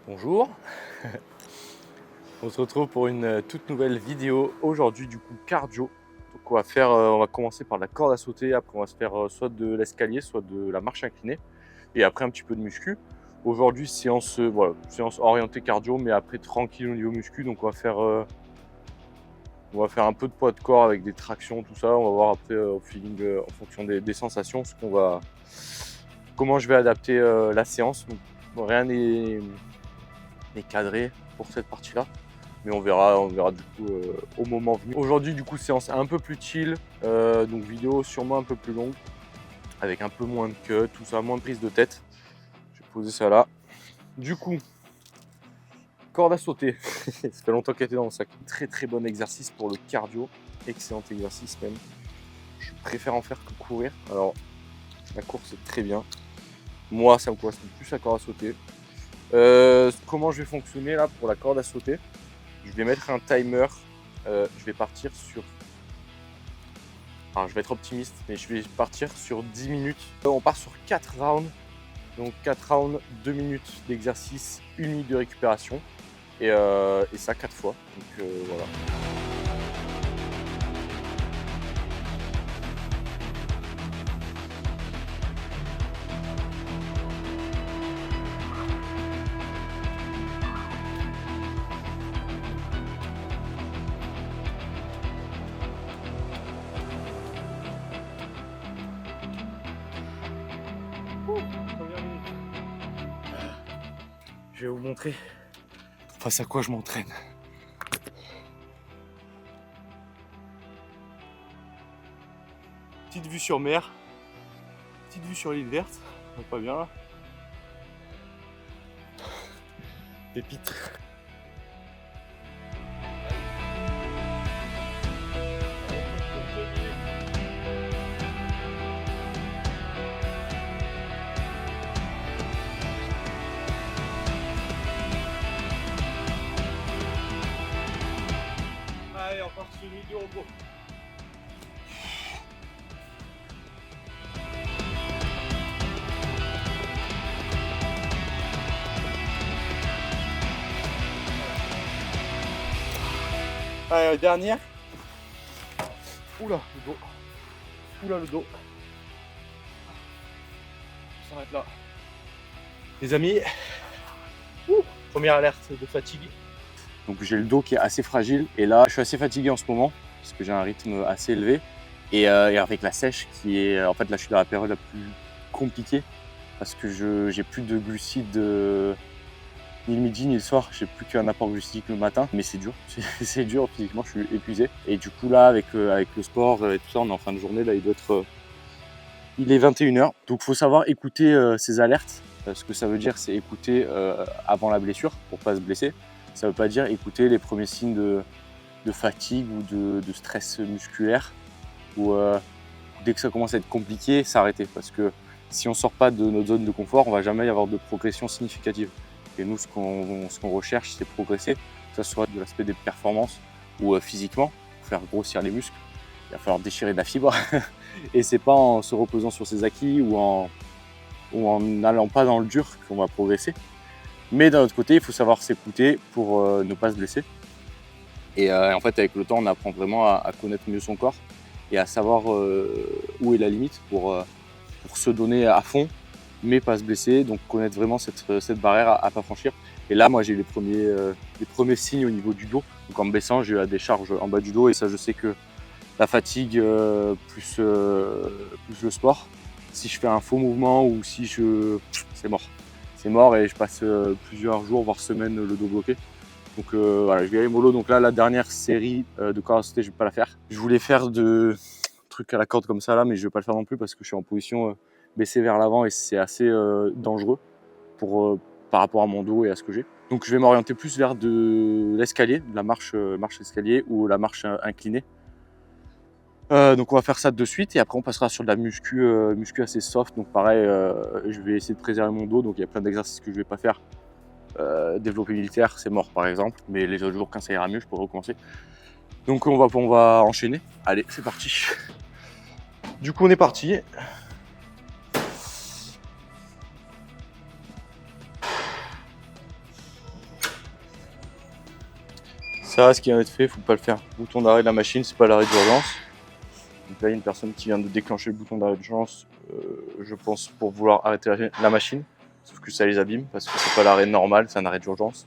Bonjour, on se retrouve pour une toute nouvelle vidéo aujourd'hui, du coup cardio. Donc on va commencer par la corde à sauter, après on va se faire soit de l'escalier, soit de la marche inclinée et après un petit peu de muscu. Aujourd'hui séance, voilà, séance orientée cardio, mais après tranquille au niveau muscu. Donc on va faire un peu de poids de corps avec des tractions, tout ça. On va voir après au feeling, en fonction des sensations, comment je vais adapter la séance. Donc rien n'est cadré pour cette partie-là. Mais on verra du coup au moment venu. Aujourd'hui, du coup, séance un peu plus chill, donc vidéo sûrement un peu plus longue, avec un peu moins de cut, tout ça, moins de prise de tête. Je vais poser ça là. Du coup, corde à sauter. Ça fait longtemps qu'elle était dans mon sac. Très très bon exercice pour le cardio. Excellent exercice même. Je préfère en faire que courir. Alors, la course c'est très bien. Moi, ça me correspond plus la corde à sauter. Comment je vais fonctionner là pour la corde à sauter? Je vais mettre un timer. Je vais partir sur. Alors, je vais être optimiste, mais je vais partir sur 10 minutes. On part sur 4 rounds. Donc 4 rounds, 2 minutes d'exercice, 1 minute de récupération. Et ça 4 fois. Donc voilà. Je vais vous montrer face à quoi je m'entraîne. Petite vue sur mer, petite vue sur l'île verte, pas bien là. Pépite. Allez, on part sur une minute de repos. Allez, dernière. Oula, le dos. Oula, le dos. On s'arrête là. Les amis, première alerte de fatigue. Donc j'ai le dos qui est assez fragile et là je suis assez fatigué en ce moment parce que j'ai un rythme assez élevé et avec la sèche qui est en fait là je suis dans la période la plus compliquée parce que j'ai plus de glucides ni le midi ni le soir, j'ai plus qu'un apport glucidique le matin, mais c'est dur, c'est dur physiquement, je suis épuisé et du coup là avec le sport et tout ça on est en fin de journée, là il est 21h, donc il faut savoir écouter ces alertes. Ce que ça veut dire c'est écouter avant la blessure pour pas se blesser. Ça ne veut pas dire écouter les premiers signes de fatigue ou de stress musculaire ou dès que ça commence à être compliqué, s'arrêter. Parce que si on ne sort pas de notre zone de confort, on ne va jamais y avoir de progression significative. Et nous, ce qu'on recherche, c'est progresser, que ce soit de l'aspect des performances ou physiquement, pour faire grossir les muscles. Il va falloir déchirer de la fibre. Et c'est pas en se reposant sur ses acquis ou en n'allant pas dans le dur qu'on va progresser. Mais d'un autre côté, il faut savoir s'écouter pour ne pas se blesser. Et en fait, avec le temps, on apprend vraiment à connaître mieux son corps et à savoir où est la limite pour se donner à fond, mais pas se blesser. Donc connaître vraiment cette barrière à pas franchir. Et là, moi, j'ai les premiers signes au niveau du dos. Donc en me baissant, j'ai la décharge en bas du dos. Et ça, je sais que la fatigue plus le sport, si je fais un faux mouvement ou si c'est mort. C'est mort et je passe plusieurs jours, voire semaines, le dos bloqué. Donc voilà, je vais aller mollo. Donc là, la dernière série de corde à sauter, je vais pas la faire. Je voulais faire de trucs à la corde comme ça là, mais je vais pas le faire non plus parce que je suis en position baissée vers l'avant et c'est assez dangereux par rapport à mon dos et à ce que j'ai. Donc je vais m'orienter plus vers de l'escalier, de la marche escalier ou la marche inclinée. Donc on va faire ça de suite et après on passera sur de la muscu assez soft. Donc pareil, je vais essayer de préserver mon dos. Donc il y a plein d'exercices que je vais pas faire. Développé militaire, c'est mort par exemple. Mais les autres jours, quand ça ira mieux, je pourrai recommencer. Donc on va enchaîner. Allez, c'est parti. Du coup on est parti. Ça, ce qui vient d'être fait, faut pas le faire. Bouton d'arrêt de la machine, c'est pas l'arrêt d'urgence. Donc là, il y a une personne qui vient de déclencher le bouton d'arrêt d'urgence, je pense pour vouloir arrêter la machine. Sauf que ça les abîme parce que c'est pas l'arrêt normal, c'est un arrêt d'urgence.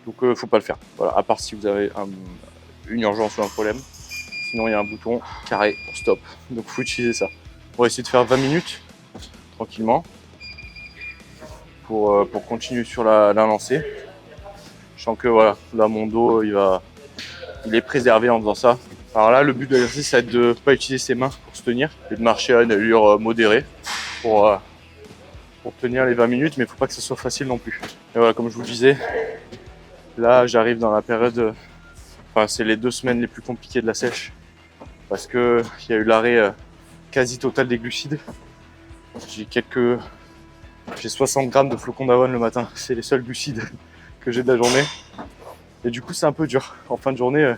Donc faut pas le faire. Voilà, à part si vous avez une urgence ou un problème. Sinon il y a un bouton carré pour stop. Donc faut utiliser ça. On va essayer de faire 20 minutes tranquillement pour continuer sur la lancée. Je sens que voilà, là mon dos il est préservé en faisant ça. Alors là, le but de l'exercice, ça va être de ne pas utiliser ses mains pour se tenir et de marcher à une allure modérée pour tenir les 20 minutes, mais il ne faut pas que ce soit facile non plus. Et voilà, comme je vous le disais, là j'arrive dans la période, c'est les 2 semaines les plus compliquées de la sèche parce qu'il y a eu l'arrêt quasi total des glucides. J'ai 60 grammes de flocons d'avoine le matin, c'est les seuls glucides que j'ai de la journée. Et du coup c'est un peu dur. En fin de journée,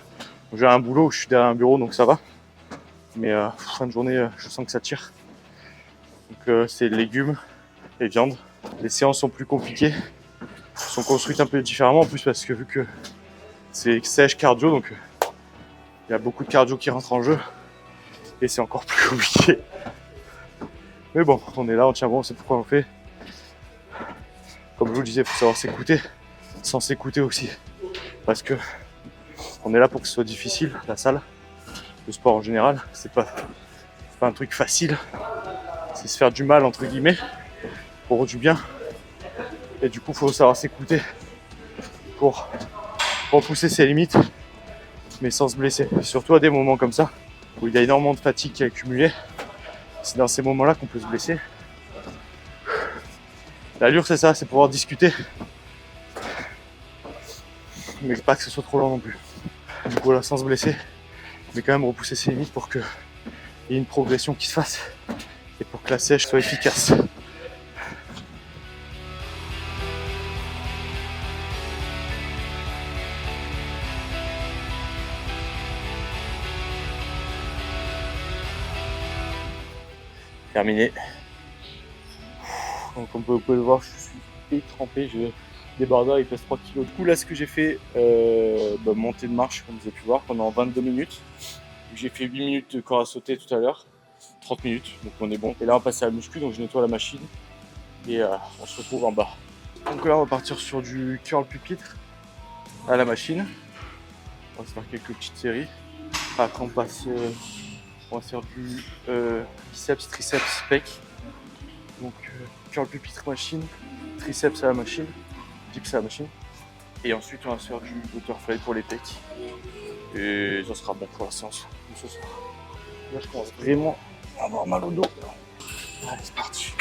j'ai un boulot où je suis derrière un bureau donc ça va. Mais fin de journée, je sens que ça tire. Donc c'est légumes et viande. Les séances sont plus compliquées, sont construites un peu différemment en plus parce que vu que c'est sèche cardio, donc il y a beaucoup de cardio qui rentre en jeu et c'est encore plus compliqué. Mais bon, on est là, on tient bon, c'est pourquoi on fait. Comme je vous le disais, il faut savoir s'écouter, sans s'écouter aussi. Parce que on est là pour que ce soit difficile, la salle, le sport en général, c'est pas un truc facile. C'est se faire du mal entre guillemets pour du bien. Et du coup, il faut savoir s'écouter pour pousser ses limites, mais sans se blesser. Et surtout à des moments comme ça, où il y a énormément de fatigue qui est accumulée, c'est dans ces moments-là qu'on peut se blesser. L'allure, c'est ça, c'est pouvoir discuter, mais pas que ce soit trop lent non plus. Du coup, là, sans se blesser, mais quand même repousser ses limites pour qu'il y ait une progression qui se fasse et pour que la sèche soit efficace. Terminé. Donc comme vous pouvez le voir, je suis trempé, j'ai des bardas, il pèse 3 kg. Du coup là ce que j'ai fait, montée de marche comme vous avez pu voir pendant 22 minutes. J'ai fait 8 minutes de corps à sauter tout à l'heure, 30 minutes, donc on est bon. Et là on passe à la muscu, donc je nettoie la machine et on se retrouve en bas. Donc là on va partir sur du curl pupitre à la machine. On va se faire quelques petites séries. Après on passe... on va faire du biceps, triceps, pec. Donc curl pupitre machine, triceps à la machine, dips à la machine. Et ensuite on va se faire du butterfly pour les pecs. Et ça sera bon pour la séance de ce soir. Là je commence vraiment à avoir mal au dos. Allez, c'est parti.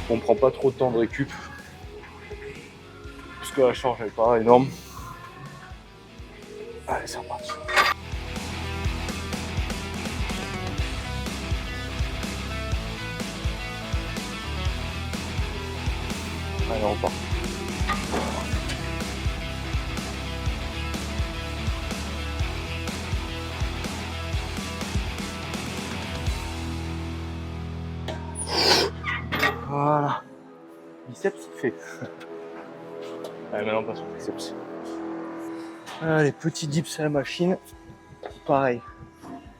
On prend pas trop de temps de récup. Parce que la charge n'est pas énorme. Allez, c'est reparti. Allez, on repart. Voilà. Biceps fait. Allez, maintenant on passe au triceps. Allez, petit dips à la machine. Pareil.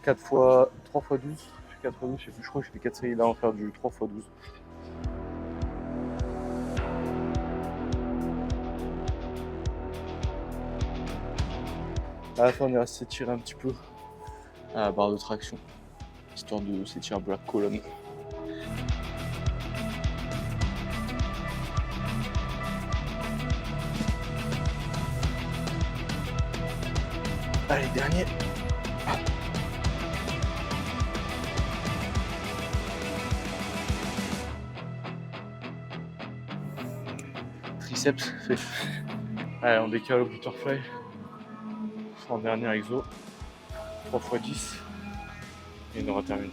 4 fois 3 x 12. 4 x 12, je sais plus, je crois que je fais 4 séries là, on va faire du 3 x 12. À la fin, on est resté s'étirer un petit peu à la barre de traction, histoire de s'étirer un peu la colonne. Allez, dernier. Triceps fait. Allez, on décale au butterfly. En dernier exo. 3 x 10. Et on aura terminé.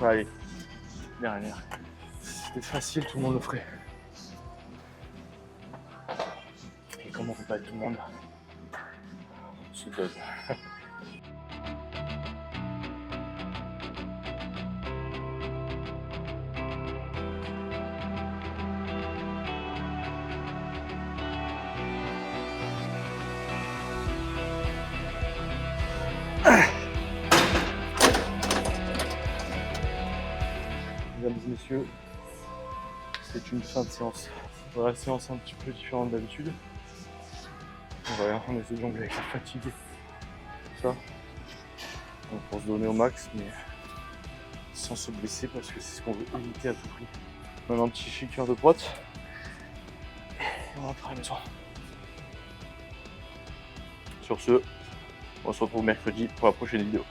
Allez, dernière. Si c'était facile, tout le monde le ferait. Et comment on peut pas être tout le monde? On se donne. Mesdames et messieurs, c'est une fin de séance. Voilà, la séance un petit peu différente d'habitude. Voilà, on essaie de jongler avec la fatigue, tout ça. Donc pour se donner au max, mais sans se blesser parce que c'est ce qu'on veut éviter à tout prix. Maintenant, petit shaker de droite. Et on rentre à la maison. Sur ce, on se retrouve mercredi pour la prochaine vidéo.